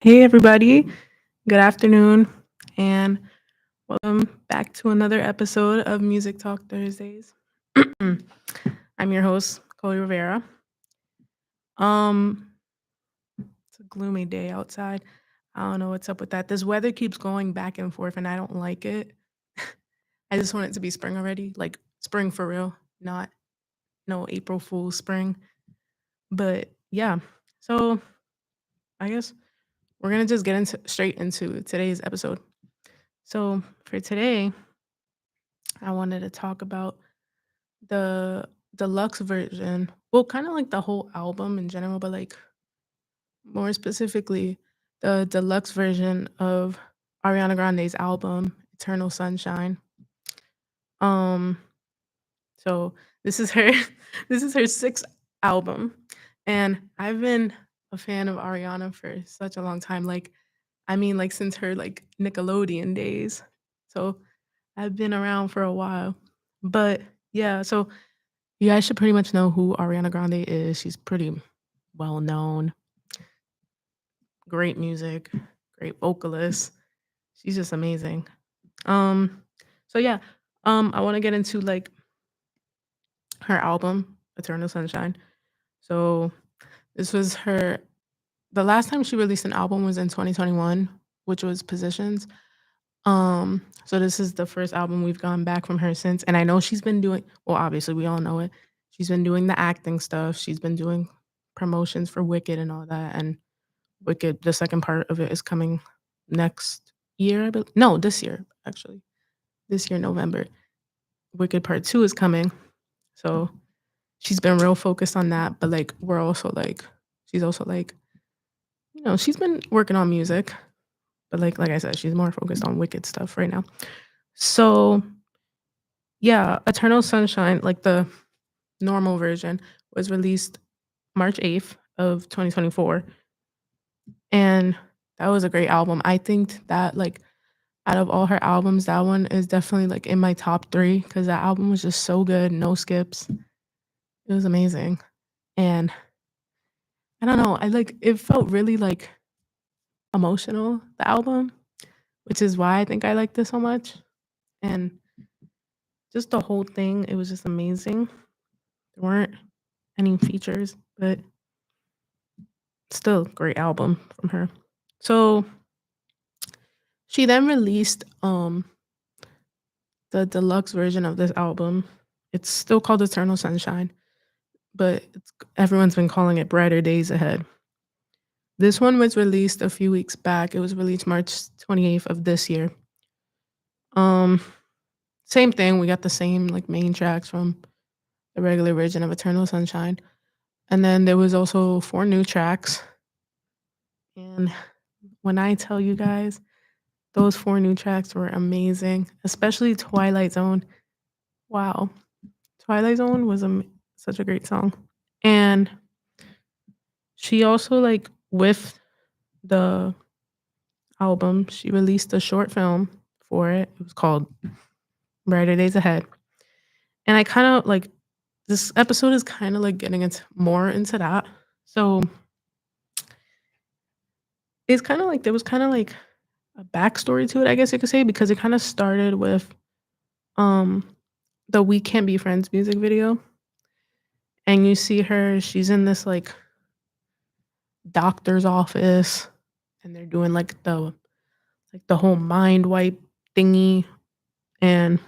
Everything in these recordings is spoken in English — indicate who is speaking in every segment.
Speaker 1: Hey, everybody. Good afternoon, and welcome back to another episode of Music Talk Thursdays. I'm your host, Chloe Rivera. Um, it's a gloomy day outside. I don't know what's up with that. This weather keeps going back and forth, and I don't like it. I just want it to be spring already, like spring for real, not no April Fool's spring. But yeah, so I guess we're gonna just get into straight into today's episode. So for today, I wanted to talk about the deluxe version. Well, kind of like the whole album in general, but like more specifically, the deluxe version of Ariana Grande's album, Eternal Sunshine. Um, so this is her this is her sixth album. And I've been a fan of Ariana for such a long time. Like, I mean, like since her like Nickelodeon days. So I've been around for a while. But yeah, so you guys should pretty much know who Ariana Grande is. She's pretty well known, great music, great vocalist. She's just amazing. Um, so yeah, I want to get into like her album, Eternal Sunshine. So this was her the last time she released an album was in 2021, which was Positions. So this is the first album we've gone back from her since. And I know she's been doing well, obviously we all know it. She's been doing the acting stuff. She's been doing promotions for Wicked and all that. And Wicked, the second part of it is coming next year. No, this year, actually. This year, November. Wicked Part 2 is coming. So she's been real focused on that. But like we're also like she's also like, she's been working on music. But like I said, she's more focused on Wicked stuff right now. So yeah, Eternal Sunshine, like the normal version, was released March 8th of 2024. And that was a great album. I think that like out of all her albums, that one is definitely like in my top 3 because that album was just so good, no skips. It was amazing. And I don't know, I like it felt really like emotional, the album, which is why I think I liked it so much. And just the whole thing, it was just amazing. There weren't any features, but still great album from her. So she then released the deluxe version of this album. It's still called Eternal Sunshine, but everyone's been calling it Brighter Days Ahead. This one was released a few weeks back. It was released March 28th of this year. Um, Same thing. We got the same like main tracks from the regular version of Eternal Sunshine, and then there was also 4 new tracks. And when I tell you guys, those 4 new tracks were amazing, especially Twilight Zone. Wow, Twilight Zone was such a great song. And she also like with the album, she released a short film for it. It was called Brighter Days Ahead. And I kind of like this episode is kind of like getting into more into that. So it's kind of like there was kind of like a backstory to it, I guess you could say, because it kind of started with um the We Can't Be Friends music video. And you see her, she's in this like doctor's office and they're doing like the whole mind wipe thingy, and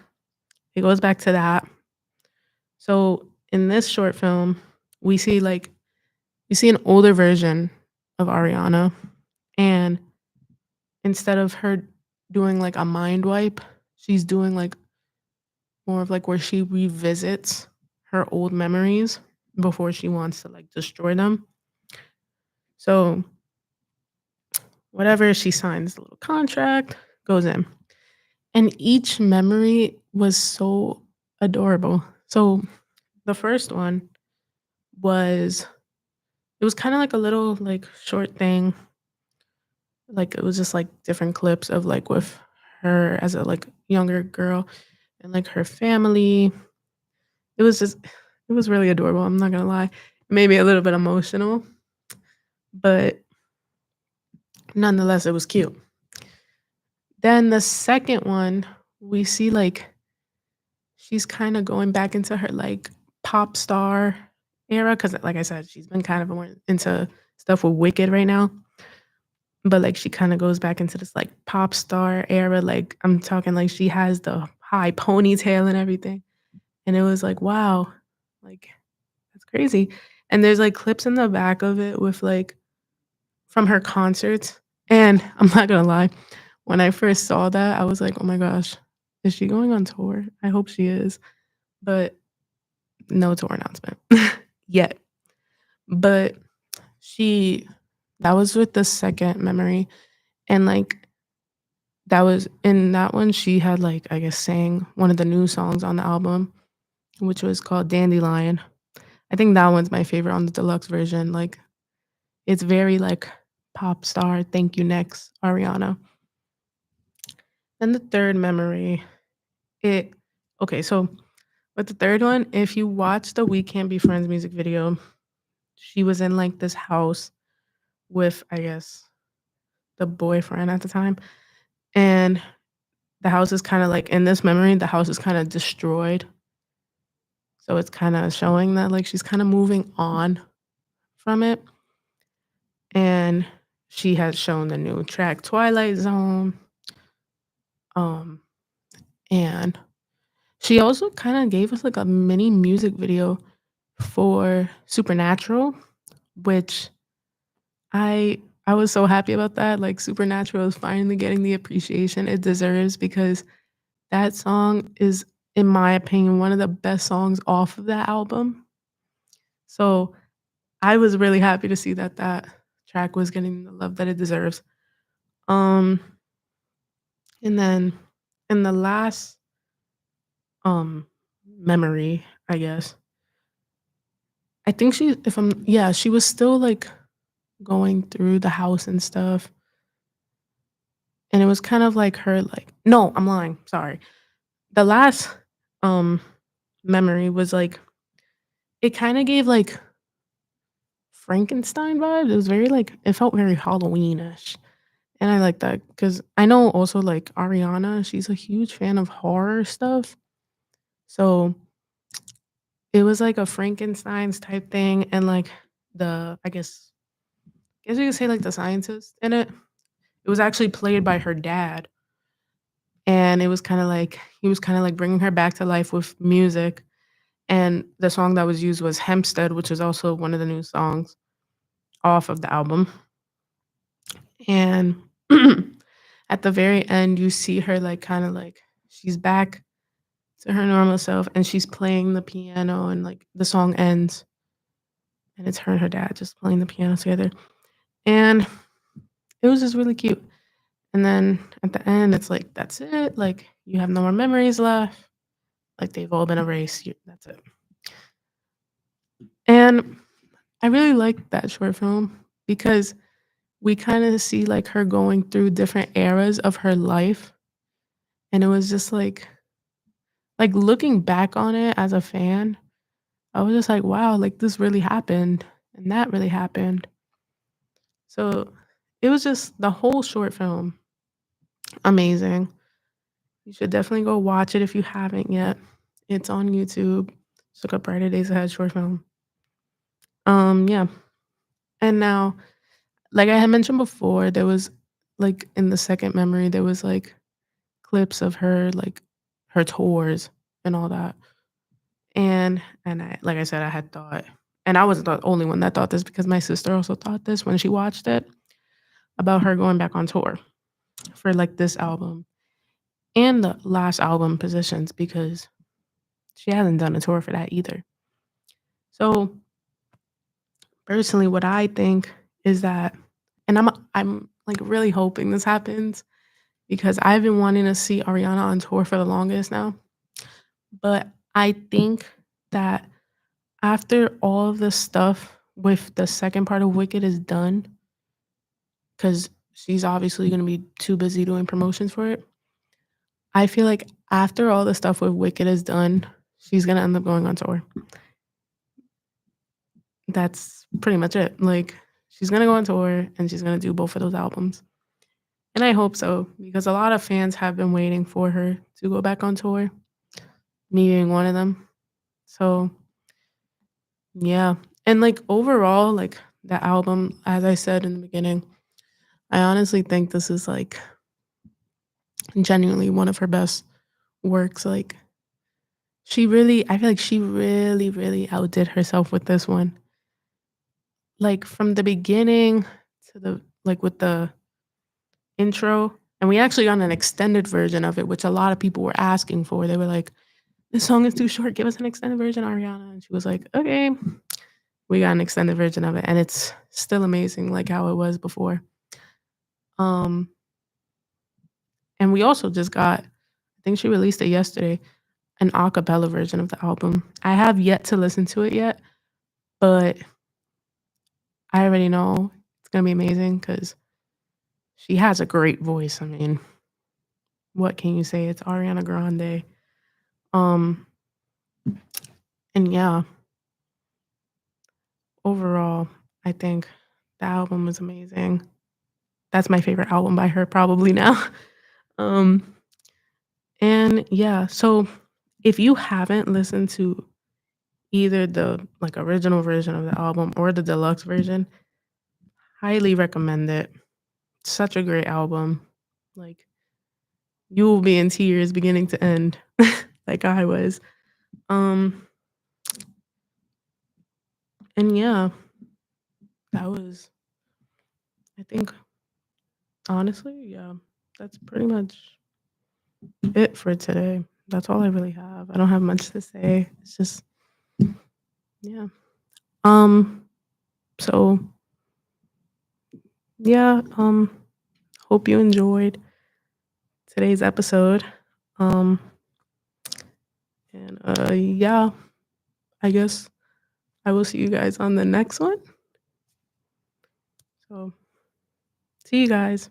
Speaker 1: it goes back to that. So in this short film, we see like we see an older version of Ariana, and instead of her doing like a mind wipe, she's doing like more of like where she revisits her old memories before she wants to like destroy them. So whatever she signs, the little contract goes in. And each memory was so adorable. So the first one was it was kind of like a little like short thing. Like it was just like different clips of like with her as a like younger girl and like her family. It was just it was really adorable. I'm not gonna lie. Maybe a little bit emotional, but Nonetheless, it was cute. Then the second one, we see like she's kind of going back into her like pop star era because, like I said, she's been kind of more into stuff with Wicked right now. But like she kind of goes back into this like pop star era. Like I'm talking like she has the high ponytail and everything. And it was like, wow, like that's crazy. And there's like clips in the back of it with like from her concerts. And I'm not gonna lie, when I first saw that, I was like, oh my gosh, is she going on tour? I hope she is. But no tour announcement yet. But she that was with the second memory. And like that was in that one, she had like, I guess, sang one of the new songs on the album, which was called Dandelion. I think that one's my favorite on the deluxe version. Like it's very like pop star, thank you next, Ariana. Then the third memory, it okay, so with the third one, if you watch the We Can't Be Friends music video, she was in like this house with, I guess, the boyfriend at the time. And the house is kind of like in this memory, the house is kind of destroyed. So it's kind of showing that like she's kind of moving on from it. And she has shown the new track Twilight Zone. Um, and she also kind of gave us like a mini music video for Supernatural, which I was so happy about that. Like Supernatural is finally getting the appreciation it deserves because that song is, in my opinion, one of the best songs off of that album. So I was really happy to see that that track was getting the love that it deserves. Um, and then in the last um memory, I guess, I think she, if I'm, yeah, she was still like going through the house and stuff. And it was kind of like her, like, no, I'm lying. Sorry. The last um memory was like, it kind of gave like Frankenstein vibes. It was very like, it felt very Halloweenish. And I like that because I know also like Ariana, she's a huge fan of horror stuff. So it was like a Frankenstein's type thing. And like I guess you could say like the scientist in it. It was actually played by her dad. And it was kind of like, he was kind of like bringing her back to life with music. And the song that was used was Hempstead, which is also one of the new songs off of the album. And at the very end, you see her like kind of like she's back to her normal self and she's playing the piano and like the song ends and it's her and her dad just playing the piano together. And it was just really cute. And then at the end, it's like, that's it. Like, you have no more memories left. Like, they've all been erased. That's it. And I really liked that short film because we kind of see like her going through different eras of her life. And it was just like looking back on it as a fan, I was just like, wow, like this really happened and that really happened. So it was just the whole short film, amazing. You should definitely go watch it if you haven't yet. It's on YouTube. Just look up Brighter Days Ahead short film. Yeah. And now, like I had mentioned before, there was like in the second memory, there was like clips of her, like her tours and all that. And I, like I said, I had thought, and I wasn't the only one that thought this because my sister also thought this when she watched it about her going back on tour for like this album and the last album Positions because she hasn't done a tour for that either. So personally, what I think is that, and I'm like really hoping this happens because I've been wanting to see Ariana on tour for the longest now. But I think that after all of the stuff with the second part of Wicked is done, because she's obviously going to be too busy doing promotions for it. I feel like after all the stuff with Wicked is done, she's going to end up going on tour. That's pretty much it. Like, she's gonna go on tour and she's gonna do both of those albums. And I hope so because a lot of fans have been waiting for her to go back on tour, me being one of them. So, yeah. And like overall, like the album, as I said in the beginning, I honestly think this is like genuinely one of her best works. Like I feel like she really, really outdid herself with this one. Like from the beginning to the like with the intro, and we actually got an extended version of it, which a lot of people were asking for. They were like, "This song is too short. Give us an extended version, Ariana." And she was like, "Okay." We got an extended version of it, and it's still amazing, like how it was before. Um, and we also just got, I think she released it yesterday, an acapella version of the album. I have yet to listen to it yet, but I already know it's gonna be amazing because she has a great voice. I mean, what can you say? It's Ariana Grande. Um, and yeah, overall, I think the album is amazing. That's my favorite album by her probably now. Um, and yeah, so if you haven't listened to either the like original version of the album or the deluxe version, highly recommend it. Such a great album. Like you will be in tears beginning to end, like I was. Um, and yeah, that was, I think, honestly, yeah, that's pretty much it for today. That's all I really have. I don't have much to say. It's just, yeah. Um, so yeah, hope you enjoyed today's episode. Um, and yeah, I guess I will see you guys on the next one. So, see you guys.